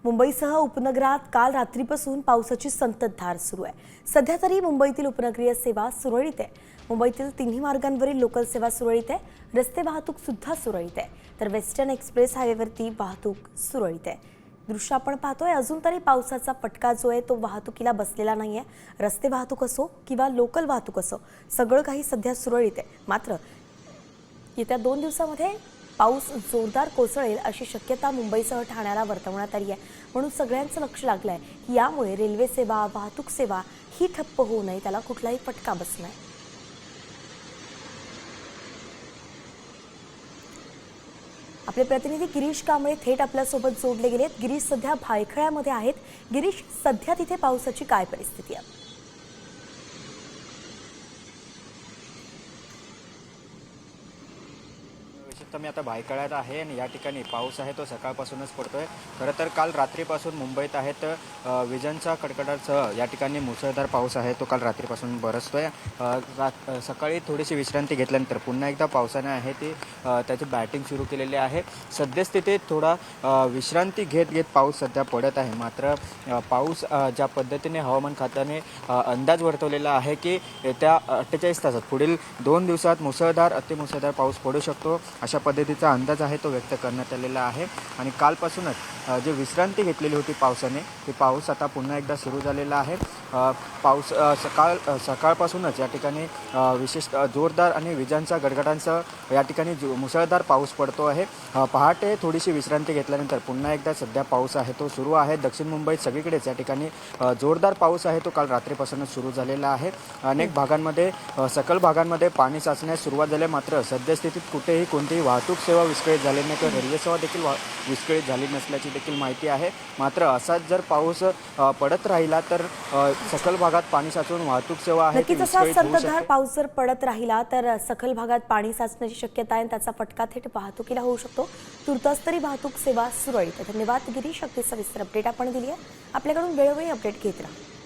मुंबईसह उपनगरात काल रात्रीपासून पावसाची संततधार सुरू आहे। सध्या तरी मुंबईतील उपनगरीय सेवा सुरळीत आहे। मुंबईतील तिन्ही मार्गांवरील लोकल सेवा सुरळीत आहे। रस्ते वाहतूक सुद्धा सुरळीत आहे, तर वेस्टर्न एक्सप्रेस हायवेवरती वाहतूक सुरळीत आहे। दृश्य आपण पाहतोय, अजून तरी पावसाचा फटका जो आहे तो वाहतुकीला बसलेला नाहीये। रस्ते वाहतूक असो किंवा लोकल वाहतूक असो, सगळं काही सध्या सुरळीत आहे। मात्र येत्या 2 दिवसांमध्ये पाऊस जोरदार कोसळेल अशी शक्यता मुंबईसह ठाण्याला वर्तवण्यात आली आहे। म्हणून सगळ्यांचं लक्ष लागलंय की यामुळे रेल्वे सेवा, वाहतूक सेवा ही ठप्प होऊ नये, त्याला कुठलाही फटका बसू नये। आपले प्रतिनिधी गिरीश कांबळे थेट आपल्यासोबत जोडले गेलेत। गिरीश, सध्या भायखळ्यामध्ये आहेत। गिरीश, सध्या तिथे पावसाची काय परिस्थिती आहे? मी आता भायखळ्यात आहे आणि या ठिकाणी पाऊस आहे तो सकाळपासूनच पडतोय। खरं तर काल रात्रीपासून मुंबईत आहेत विजांच्या कडकडाटासह या ठिकाणी मुसळधार पाऊस आहे तो काल रात्रीपासून बरसतोय। सकाळी थोडीशी विश्रांती घेतल्यानंतर पुन्हा एकदा पावसाने आहे ती त्याची बॅटिंग सुरू केलेली आहे। सद्यस्थितीत थोडा विश्रांती घेत पाऊस सध्या पडत आहे। मात्र पाऊस ज्या पद्धतीने हवामान खात्याने अंदाज वर्तवलेला आहे की येत्या 48 तासात पुढील 2 दिवसात मुसळधार अतिमुसळधार पाऊस पडू शकतो, अशा पद्धतीचा अंदाज आहे तो व्यक्त करण्यात आलेला आहे। आणि कालपासूनच जे विश्रांती घेतलेली होती पावसाने, ते पाऊस आता पुन्हा एकदा सुरू झालेला आहे। पाऊस सकाळपासूनच या ठिकाणी विशेषतः जोरदार आणि विजांच्या गडगडांसह या ठिकाणी मुसळधार पाऊस पडतो आहे। पहाटे थोडीशी विश्रांती घेतल्यानंतर पुन्हा एकदा सध्या पाऊस आहे तो सुरू आहे। दक्षिण मुंबईत सगळीकडेच या ठिकाणी जोरदार पाऊस आहे तो काल रात्रीपासूनच सुरू झालेला आहे। अनेक भागांमध्ये सकल भागांमध्ये पाणी साचण्यास सुरुवात झाली, मात्र सद्यस्थितीत कुठेही कोणतीही वाहतूक सेवा विस्कळीत झाली नाही किंवा रेल्वे सेवा देखील विस्कळीत झाली नसल्याची देखील माहिती आहे। मात्र असाच जर पाऊस पडत राहिला तर सखल भागात पाणी साचून वाहतूक सेवा आहे ती विस्कळीत होऊ शकते। पाऊस जर पडत राहिला तर सखल भागात पाणी साचण्याची शक्यता आहे, त्याचा फटका थेट वाहतुकीला होऊ शकतो। तुर्तास तरी वाहतूक सेवा सुरळीत आहे। धन्यवाद गिरीश, अगदी सविस्तर अपडेट आपण दिली आहे। आपल्याकडून वेळोवेळी अपडेट घेत राहा।